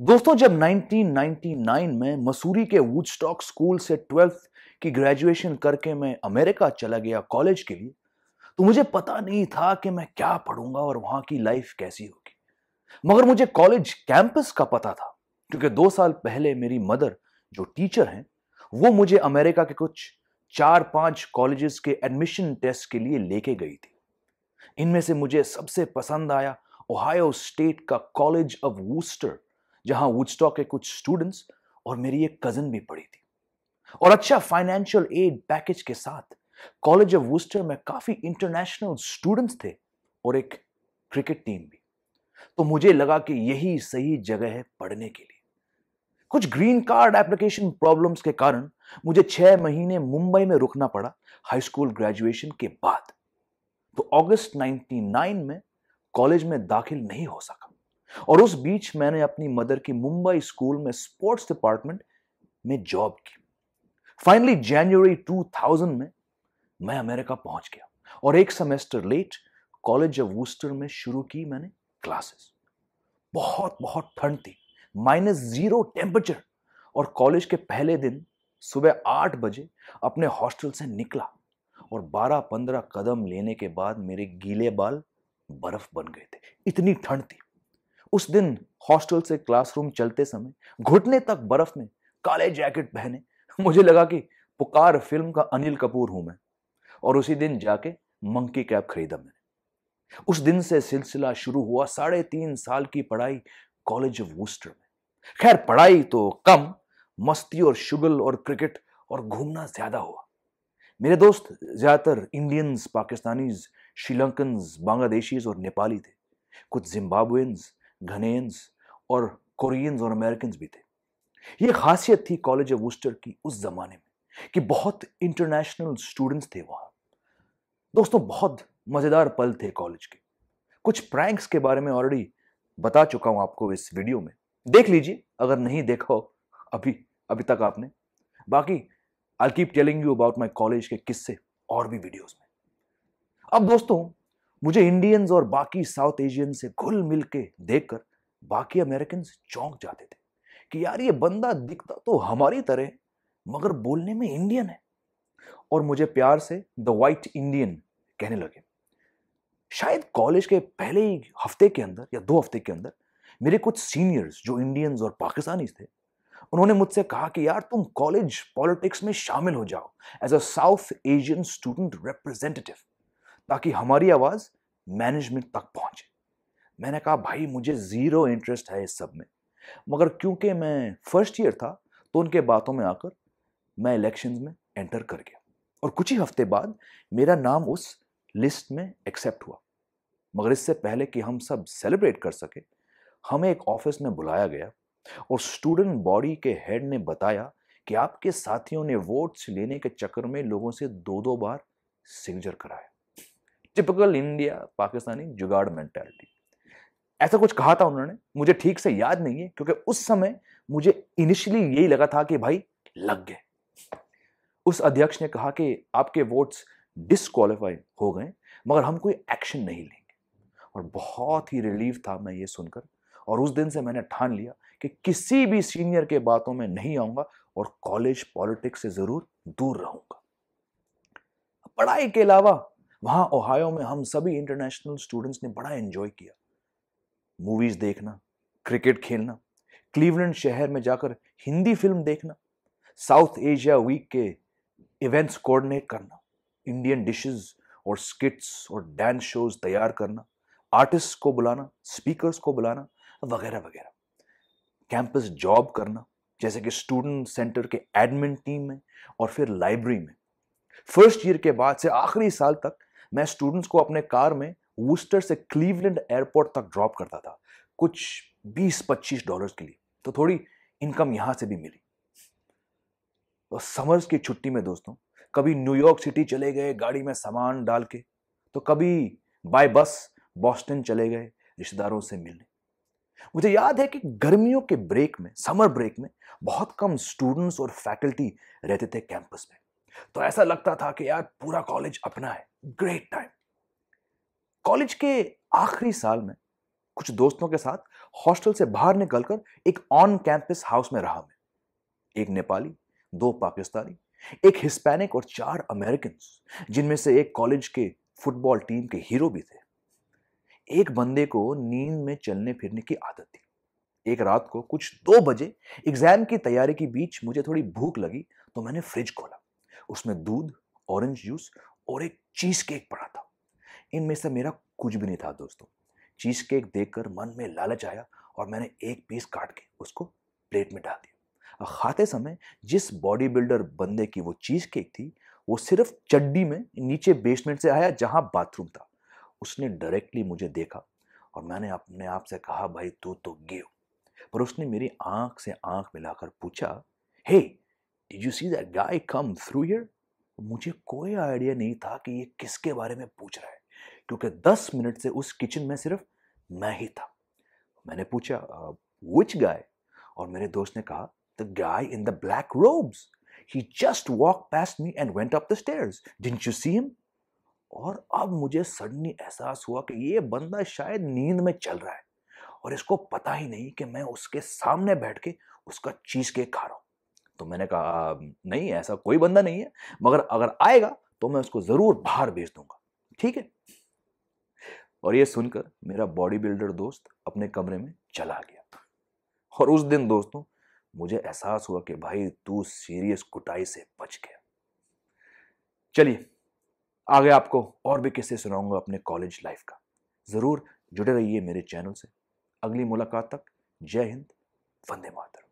दोस्तों, जब 1999 में मसूरी के वुडस्टॉक स्कूल से 12th की ग्रेजुएशन करके मैं अमेरिका चला गया कॉलेज के लिए, तो मुझे पता नहीं था कि मैं क्या पढ़ूंगा और वहां की लाइफ कैसी होगी। मगर मुझे कॉलेज कैंपस का पता था, क्योंकि 2 साल पहले मेरी मदर, जो टीचर हैं, वो मुझे अमेरिका के कुछ 4-5 कॉलेजेस के एडमिशन टेस्ट के लिए लेके गई थी। इनमें से मुझे सबसे पसंद आया ओहायो स्टेट का कॉलेज ऑफ वूस्टर, जहां वुडस्टॉक के कुछ स्टूडेंट्स और मेरी एक कजिन भी पढ़ी थी। और अच्छा फाइनेंशियल एड पैकेज के साथ कॉलेज ऑफ वुस्टर में काफी इंटरनेशनल स्टूडेंट्स थे और एक क्रिकेट टीम भी। तो मुझे लगा कि यही सही जगह है पढ़ने के लिए। कुछ ग्रीन कार्ड एप्लीकेशन प्रॉब्लम्स के कारण मुझे 6 महीने मुंबई में रुकना पड़ा हाई स्कूल ग्रेजुएशन के बाद। तो अगस्त 99 में कॉलेज में दाखिल नहीं हो सका, और उस बीच मैंने अपनी मदर की मुंबई स्कूल में स्पोर्ट्स डिपार्टमेंट में जॉब की। फाइनली जनवरी 2000 में मैं अमेरिका पहुंच गया और एक semester late college of Wooster में शुरू की मैंने क्लासेस। बहुत बहुत ठंड थी, -0 टेम्परेचर, और कॉलेज के पहले दिन सुबह 8 बजे अपने हॉस्टल से निकला और 12-15 कदम लेने के बाद मेरे गीले बाल बर्फ बन गए थे, इतनी ठंड थी। उस दिन हॉस्टल से क्लासरूम चलते समय घुटने तक बर्फ में काले जैकेट पहने मुझे लगा कि पुकार फिल्म का अनिल कपूर हूं मैं। और उसी दिन जाके मंकी कैप खरीदा मैंने। उस दिन से सिलसिला शुरू हुआ 3.5 साल की पढ़ाई कॉलेज ऑफ वूस्टर में। खैर, पढ़ाई तो कम, मस्ती और शुगल और क्रिकेट और घूमना ज्यादा हुआ। मेरे दोस्त ज्यादातर इंडियंस, पाकिस्तानीज, श्रीलंकन्स, बांग्लादेशीज और नेपाली थे। कुछ जिम्बाब्वेन्स, घनेन्स और कोरियंस और अमेरिकन भी थे। यह खासियत थी कॉलेज ऑफ वुस्टर की उस जमाने में कि बहुत इंटरनेशनल स्टूडेंट्स थे वहां। दोस्तों, बहुत मजेदार पल थे कॉलेज के। कुछ प्रैंक्स के बारे में ऑलरेडी बता चुका हूं आपको इस वीडियो में, देख लीजिए अगर नहीं देखा हो अभी अभी तक आपने। बाकी I keep telling you about my college के किस्से और भी वीडियोस में। अब दोस्तों, मुझे इंडियंस और बाकी साउथ एशियन से घुल मिल के देखकर बाकी अमेरिकन चौंक जाते थे कि यार, ये बंदा दिखता तो हमारी तरह मगर बोलने में इंडियन है, और मुझे प्यार से द वाइट इंडियन कहने लगे। शायद कॉलेज के पहले ही हफ्ते के अंदर या 2 हफ्ते के अंदर मेरे कुछ सीनियर्स जो इंडियंस और पाकिस्तानीज थे, उन्होंने मुझसे कहा कि यार, तुम कॉलेज पॉलिटिक्स में शामिल हो जाओ as a South Asian student representative, ताकि हमारी आवाज मैनेजमेंट तक पहुंचे। मैंने कहा, भाई मुझे जीरो इंटरेस्ट है इस सब में, मगर क्योंकि मैं फर्स्ट ईयर था तो उनके बातों में आकर मैं इलेक्शंस में एंटर कर गया, और कुछ ही हफ्ते बाद मेरा नाम उस लिस्ट में एक्सेप्ट हुआ। मगर इससे पहले कि हम सब सेलिब्रेट कर सके, हमें एक ऑफिस में बुलाया गया और स्टूडेंट बॉडी के हेड ने बताया कि आपके साथियों ने वोट्स लेने के चक्कर में लोगों से 2-2 बार सिग्नेचर कराया। टिपिकल इंडिया पाकिस्तानी जुगाड़ मेंटालिटी, ऐसा कुछ कहा था उन्होंने। मुझे ठीक से याद नहीं है, क्योंकि उस समय मुझे इनिशियली यही लगा था कि भाई लग गए। उस अध्यक्ष ने कहा कि आपके वोट्स डिस्क्वालीफाई हो गए, मगर हम कोई एक्शन नहीं लेंगे। और बहुत ही रिलीफ था मैं ये सुनकर, और उस दिन से मैंने ठान लिया कि किसी भी सीनियर के बातों में नहीं आऊंगा और कॉलेज पॉलिटिक्स से जरूर दूर रहूंगा। पढ़ाई के अलावा वहां ओहायो में हम सभी इंटरनेशनल स्टूडेंट्स ने बड़ा एंजॉय किया। मूवीज देखना, क्रिकेट खेलना, क्लीवलैंड शहर में जाकर हिंदी फिल्म देखना, साउथ एशिया वीक के इवेंट्स कोऑर्डिनेट करना, इंडियन डिशेस और स्किट्स और डांस शोज तैयार करना, आर्टिस्ट को बुलाना, स्पीकर्स को बुलाना, वगैरह वगैरह। कैंपस जॉब करना, जैसे कि स्टूडेंट सेंटर के एडमिन टीम में और फिर लाइब्रेरी में। फर्स्ट ईयर के बाद से आखिरी साल तक मैं स्टूडेंट्स को अपने कार में वूस्टर से क्लीवलैंड एयरपोर्ट तक ड्रॉप करता था, कुछ $20-25 के लिए। तो थोड़ी इनकम यहां से भी मिली। और समर्स की छुट्टी में दोस्तों, कभी न्यूयॉर्क सिटी चले गए गाड़ी में सामान डाल के, तो कभी बाय बस बॉस्टन चले गए रिश्तेदारों से मिलने। मुझे याद है कि गर्मियों के ब्रेक में, समर ब्रेक में, बहुत कम स्टूडेंट्स और फैकल्टी रहते थे कैंपस में। तो ऐसा लगता था कि यार, पूरा कॉलेज अपना है। Great time. कॉलेज के आखिरी साल में कुछ दोस्तों के साथ हॉस्टल से बाहर निकलकर एक ऑन कैंपस हाउस में रहा मैं। एक नेपाली, 2 पाकिस्तानी, एक हिस्पैनिक और 4 अमेरिकन, जिनमें से एक कॉलेज के फुटबॉल टीम के हीरो भी थे। एक बंदे को नींद में चलने फिरने की आदत थी। एक रात को कुछ 2 बजे एग्जाम की तैयारी के बीच मुझे थोड़ी भूख लगी तो मैंने फ्रिज खोला। उसमें दूध, ऑरेंज जूस और एक चीज केक पड़ा था। इनमें से मेरा कुछ भी नहीं था दोस्तों। चीज केक देखकर मन में लालच आया और मैंने एक पीस काट के उसको प्लेट में डाल दिया। खाते समय जिस बॉडी बिल्डर बंदे की वो चीज केक थी, वो सिर्फ चड्डी में नीचे बेसमेंट से आया जहां बाथरूम था। उसने डायरेक्टली मुझे देखा और मैंने अपने आप से कहा, भाई तू तो गे हो। पर उसने मेरी आंख से आंख मिलाकर पूछा, hey did you see that guy come through here? मुझे कोई आइडिया नहीं था कि ये किसके बारे में पूछ रहा है, क्योंकि 10 मिनट से उस किचन में सिर्फ मैं ही था। मैंने पूछा, व्हिच गाय? और मेरे दोस्त ने कहा, the guy in the black ropes, he just walk past me and went up the stairs, didn't you see him? और अब मुझे सडनली एहसास हुआ कि ये बंदा शायद नींद में चल रहा है और इसको पता ही नहीं कि मैं उसके सामने बैठ के उसका चीज केक खा रहा हूं। तो मैंने कहा, नहीं ऐसा कोई बंदा नहीं है, मगर अगर आएगा तो मैं उसको जरूर बाहर भेज दूंगा, ठीक है? और ये सुनकर मेरा बॉडी बिल्डर दोस्त अपने कमरे में चला गया। और उस दिन दोस्तों मुझे एहसास हुआ कि भाई तू सीरियस कुटाई से बच गया। चलिए आगे आपको और भी किस्से सुनाऊंगा अपने कॉलेज लाइफ का। जरूर जुड़े रहिए मेरे चैनल से। अगली मुलाकात तक जय हिंद, वंदे मातरम।